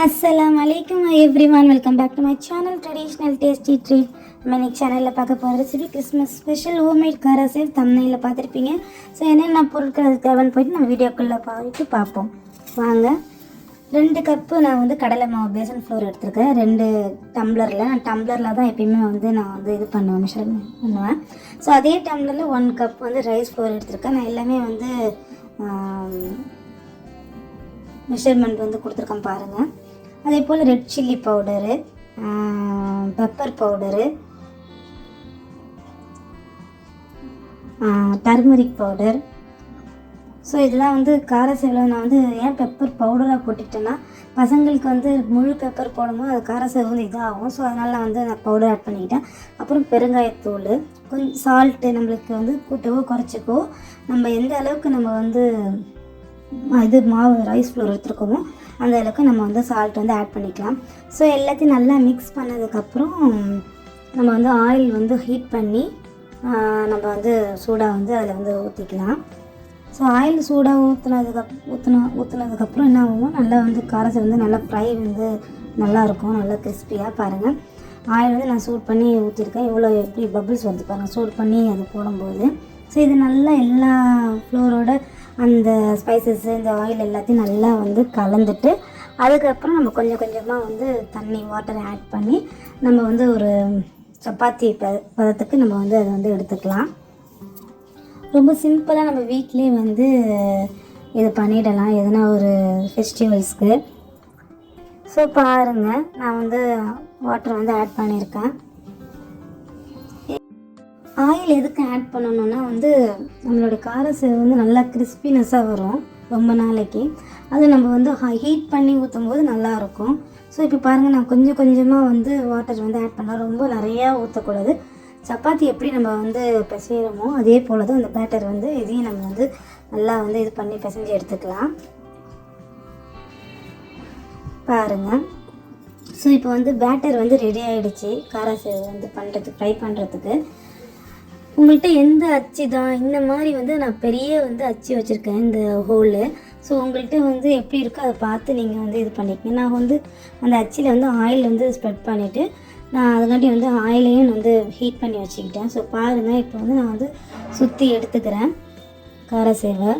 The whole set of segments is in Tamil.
Assalamu alaikum everyone, welcome back to my channel Traditional Tasty Treat. நம்ம இன்னைக்கு சேனலில் பார்க்க போகிற ரெசிபி கிறிஸ்மஸ் ஸ்பெஷல் ஹோம்மேட் காரா சேவ். தம்ப்நெயிலில் பார்த்துருப்பீங்க. ஸோ என்னென்ன பொருட்கள் அது தேவைன்னு போயிட்டு நம்ம வீடியோக்குள்ளே போயிட்டு பார்ப்போம் வாங்க. 2 கப்பு நான் வந்து கடலை மாவு பேசன் ஃப்ளோர் எடுத்துருக்கேன். 2 டம்ளரில் நான் டம்ளரில் தான் எப்பயுமே வந்து நான் வந்து இது பண்ணுவேன், மெஷர்மெண்ட் பண்ணுவேன். ஸோ அதே டம்ளரில் 1 கப் வந்து ரைஸ் ஃப்ளோர் எடுத்துருக்கேன். நான் எல்லாமே வந்து மெஷர்மெண்ட் வந்து கொடுத்துருக்கேன் பாருங்கள். அதே போல் red chilli powder, pepper powder, turmeric powder. So இதெல்லாம் வந்து கார சேவில் நான் வந்து ஏன் பெப்பர் பவுடராக போட்டுக்கிட்டேன்னா, பசங்களுக்கு வந்து முழு பெப்பர் போடும்போது அது கார சேவ் வந்து இதாகும். ஸோ அதனால் நான் வந்து நான் பவுடர் ஆட் பண்ணிக்கிட்டேன். அப்புறம் பெருங்காயத்தூள், கொஞ்சம் சால்ட்டு நம்மளுக்கு வந்து கூட்டவோ குறைச்சிக்கோ, நம்ம எந்த அளவுக்கு நம்ம வந்து இது மாவு ரைஸ் ஃப்ளோர் எடுத்துருக்கோமோ அந்த அளவுக்கு நம்ம வந்து சால்ட் வந்து ஆட் பண்ணிக்கலாம். ஸோ எல்லாத்தையும் நல்லா மிக்ஸ் பண்ணதுக்கப்புறம் நம்ம வந்து ஆயில் வந்து ஹீட் பண்ணி நம்ம வந்து சூடாக வந்து அதில் வந்து ஊற்றிக்கலாம். ஸோ ஆயில் சூடாக ஊற்றுனதுக்கப்புறம் என்ன ஆகும், நல்லா வந்து காரத்தை வந்து நல்லா ஃப்ரை வந்து நல்லாயிருக்கும், நல்லா கிறிஸ்பியாக. பாருங்கள், ஆயில் வந்து நான் சூட் பண்ணி ஊற்றிருக்கேன். இவ்வளோ எப்படி பபிள்ஸ் வந்து பாருங்கள் சூட் பண்ணி அது போடும்போது. ஸோ இது நல்லா எல்லா ஃப்ளோரோட அந்த ஸ்பைசஸ் இந்த ஆயில் எல்லாத்தையும் நல்லா வந்து கலந்துட்டு, அதுக்கப்புறம் நம்ம கொஞ்சம் கொஞ்சமாக வந்து தண்ணி வாட்டர் ஆட் பண்ணி நம்ம வந்து ஒரு சப்பாத்தி பதத்துக்கு நம்ம வந்து அதை வந்து எடுத்துக்கலாம். ரொம்ப சிம்பிளாக நம்ம வீட்டிலே வந்து இது பண்ணிடலாம், எதனா ஒரு ஃபெஸ்டிவல்ஸ்க்கு. ஸோ பாருங்கள், நான் வந்து வாட்டர் வந்து ஆட் பண்ணியிருக்கேன். ஆயில் எதுக்கு ஆட் பண்ணணுன்னா வந்து நம்மளோட கார சேவ் வந்து நல்லா கிறிஸ்பினஸ்ஸாக வரும் ரொம்ப நாளைக்கு. அது நம்ம வந்து ஹீட் பண்ணி ஊற்றும் போது நல்லாயிருக்கும். ஸோ இப்போ பாருங்கள், நான் கொஞ்சம் கொஞ்சமாக வந்து வாட்டர் வந்து ஆட் பண்ணலாம். ரொம்ப நிறையா ஊற்றக்கூடாது. சப்பாத்தி எப்படி நம்ம வந்து பிசைகிறோமோ அதே போல் தான் அந்த பேட்டர் வந்து இதையும் நம்ம வந்து நல்லா வந்து இது பண்ணி பிசைஞ்சு எடுத்துக்கலாம். பாருங்கள், ஸோ இப்போ வந்து பேட்டர் வந்து ரெடி ஆகிடுச்சு கார சேவ் வந்து பண்ணுறதுக்கு, ஃப்ரை பண்ணுறதுக்கு. உங்கள்கிட்ட எந்த அச்சு தான் இந்த மாதிரி வந்து நான் பெரிய வந்து அச்சு வச்சுருக்கேன் இந்த ஹோலு. ஸோ உங்கள்கிட்ட வந்து எப்படி இருக்கோ அதை பார்த்து நீங்கள் வந்து இது பண்ணிக்கங்க. நான் வந்து அந்த அச்சில் வந்து ஆயில் வந்து ஸ்ப்ரெட் பண்ணிவிட்டு நான் அதுக்காண்டி வந்து ஆயிலையும் வந்து ஹீட் பண்ணி வச்சுக்கிட்டேன். ஸோ பாருங்கள், இப்போ வந்து நான் வந்து சுற்றி எடுத்துக்கிறேன் கார சேவை.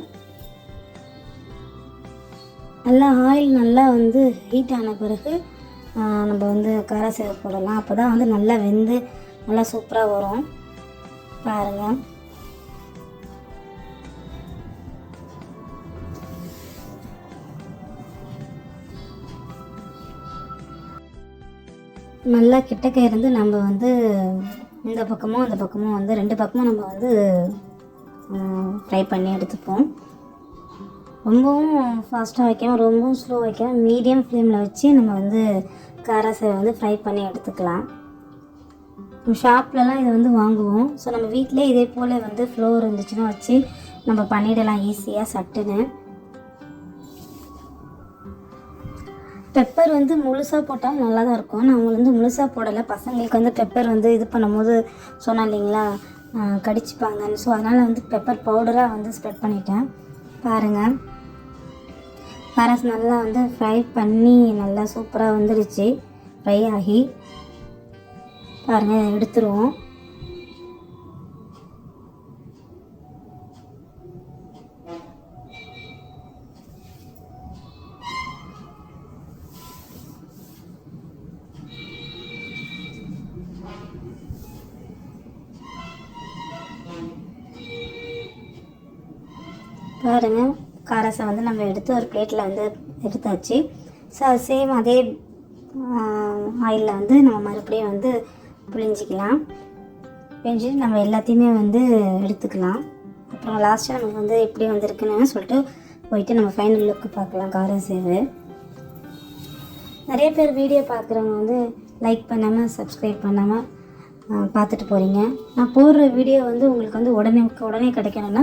நல்லா ஆயில் நல்லா வந்து ஹீட் ஆன பிறகு நம்ம வந்து கார சேவை போடலாம். அப்போ தான் வந்து நல்லா வெந்து நல்லா சூப்பராக வரும். பாருங்கள், நல்லா கிட்டக்க இருந்து நம்ம வந்து இந்த பக்கமும் அந்த பக்கமும் வந்து 2 பக்கமும் நம்ம வந்து ஃப்ரை பண்ணி எடுத்துப்போம். ரொம்பவும் ஃபாஸ்ட்டாக வைக்காமல் ரொம்பவும் ஸ்லோ வைக்காமல் மீடியம் ஃப்ளேமில் வச்சு நம்ம வந்து கார சேவை வந்து ஃப்ரை பண்ணி எடுத்துக்கலாம். ஷாப்லலாம் இதை வந்து வாங்குவோம். ஸோ நம்ம வீட்டிலே இதே போல் வந்து ஃப்ளோர் இருந்துச்சுன்னா வச்சு நம்ம பண்ணிடலாம் ஈஸியாக சட்டுன்னு. பெப்பர் வந்து முழுசாக போட்டாலும் நல்லா தான் இருக்கும். நான் வந்து முழுசாக போடலை, பசங்களுக்கு வந்து பெப்பர் வந்து இது பண்ணும்போது சொன்னேன் இல்லைங்களா, கடிச்சிப்பாங்கன்னு. ஸோ அதனால் வந்து பெப்பர் பவுடராக வந்து ஸ்ப்ரெட் பண்ணிட்டேன். பாருங்கள், காரஸ் நல்லா வந்து ஃப்ரை பண்ணி நல்லா சூப்பராக வந்துடுச்சு, ஃப்ரை ஆகி. பாருங்கள், எடுத்துருவோம். பாருங்கள், காரஸை வந்து நம்ம எடுத்து ஒரு பிளேட்டில் வந்து எடுத்தாச்சு. ஸோ சேம் அதே ஆயிலில் வந்து நம்ம மறுபடியும் வந்து புளிஞ்சிக்கலாம். புளிஞ்சிட்டு நம்ம எல்லாத்தையுமே வந்து எடுத்துக்கலாம். அப்புறம் லாஸ்ட்டாக நமக்கு வந்து எப்படி வந்திருக்குன்னு சொல்லிட்டு போயிட்டு நம்ம ஃபைனல் லுக்கு பார்க்கலாம் கார சேவு. நிறைய பேர் வீடியோ பார்க்குறவங்க வந்து லைக் பண்ணாமல் சப்ஸ்கிரைப் பண்ணாமல் பார்த்துட்டு போகிறீங்க. நான் போடுற வீடியோ வந்து உங்களுக்கு வந்து உடனே கிடைக்கணும்னா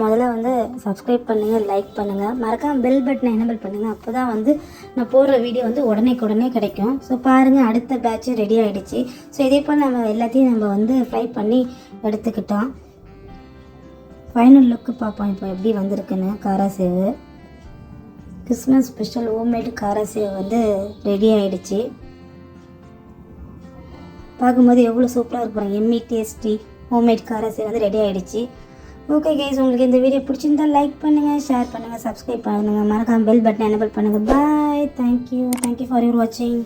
முதல்ல வந்து சப்ஸ்கிரைப் பண்ணுங்கள், லைக் பண்ணுங்கள், மறக்காமல் பெல் பட்டனை எனேபிள் பண்ணுங்கள். அப்போ தான் வந்து நான் போடுற வீடியோ வந்து உடனே கிடைக்கும். ஸோ பாருங்கள், அடுத்த பேட்ச் ரெடி ஆகிடுச்சு. ஸோ இதே போல் நம்ம எல்லாத்தையும் நம்ம வந்து ஃப்ரை பண்ணி எடுத்துக்கிட்டோம். ஃபைனல் லுக்கு பார்ப்போம் இப்போ எப்படி வந்திருக்குன்னு கார சேவு. கிறிஸ்மஸ் ஸ்பெஷல் ஹோம்மேடு காரசேவ் வந்து ரெடி ஆகிடுச்சு. பார்க்கும்போது எவ்வளோ சூப்பராக இருக்கும், எம்மி டேஸ்டி ஹோம்மேட் காரசேவ் வந்து ரெடி ஆகிடுச்சு. ஓகே கைஸ், உங்களுக்கு இந்த வீடியோ பிடிச்சிருந்தா லைக் பண்ணுங்கள், ஷேர் பண்ணுங்கள், சப்ஸ்கிரைப் பண்ணுங்கள், மறக்காம பெல் பட்டன் எனேபிள் பண்ணுங்கள். பாய், தேங்க்யூ ஃபார் யுவர் வாட்சிங்.